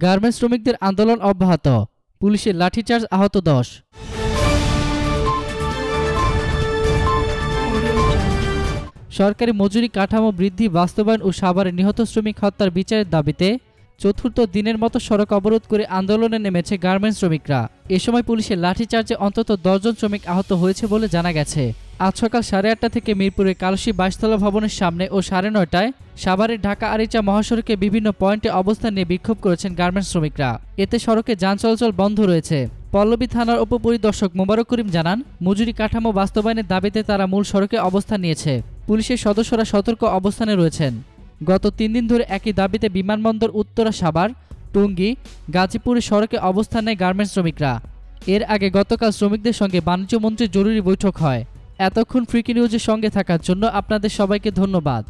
Garments শ্রমিকদের আন্দোলন অব্যাহত, পুলিশের লাঠিচার্জ, আহত 10। সরকারি মজুরি কাঠামো বৃদ্ধি বাস্তবায়ন ও সাভারে নিহত শ্রমিক হত্যার বিচারের দাবিতে চতুর্থ দিনের মতো সড়ক অবরোধ করে আন্দোলনে নেমেছে গার্মেন্টস শ্রমিকরা। এ সময় পুলিশের লাঠিচার্জে অন্তত 10 জন শ্রমিক আহত হয়েছে বলে জানা গেছে। আজ সকাল 8:30 থেকে মিরপুরের কালশী 22তলা ভবনের সামনে ও 9:30টায় সাভারের ঢাকা আরিচা মহাসড়কে বিভিন্ন পয়েন্টে অবস্থান নিয়ে বিক্ষোভ করেছেন গার্মেন্টস শ্রমিকরা। এতে সড়কে যান চলাচল বন্ধ রয়েছে। পল্লবী থানার উপপরিদর্শক মোবারক করিম জানান, মজুরি কাঠামো বাস্তবায়নের দাবিতে তারা মূল সড়কে অবস্থান নিয়েছে। পুলিশের সদস্যরা সতর্ক অবস্থানে রয়েছেন। গত 3 দিন ধরে একই দাবিতে বিমানবন্দর, উত্তরা, সাভার, টঙ্গী, গাজীপুরের সড়কে অবস্থান নেয় গার্মেন্টস শ্রমিকরা। এর আগে গতকাল শ্রমিকদের সঙ্গে বাণিজ্য মন্ত্রীর জরুরি বৈঠক হয়। এতক্ষণ ফ্রিকি নিউজের সঙ্গে থাকার জন্য আপনাদের সবাইকে ধন্যবাদ।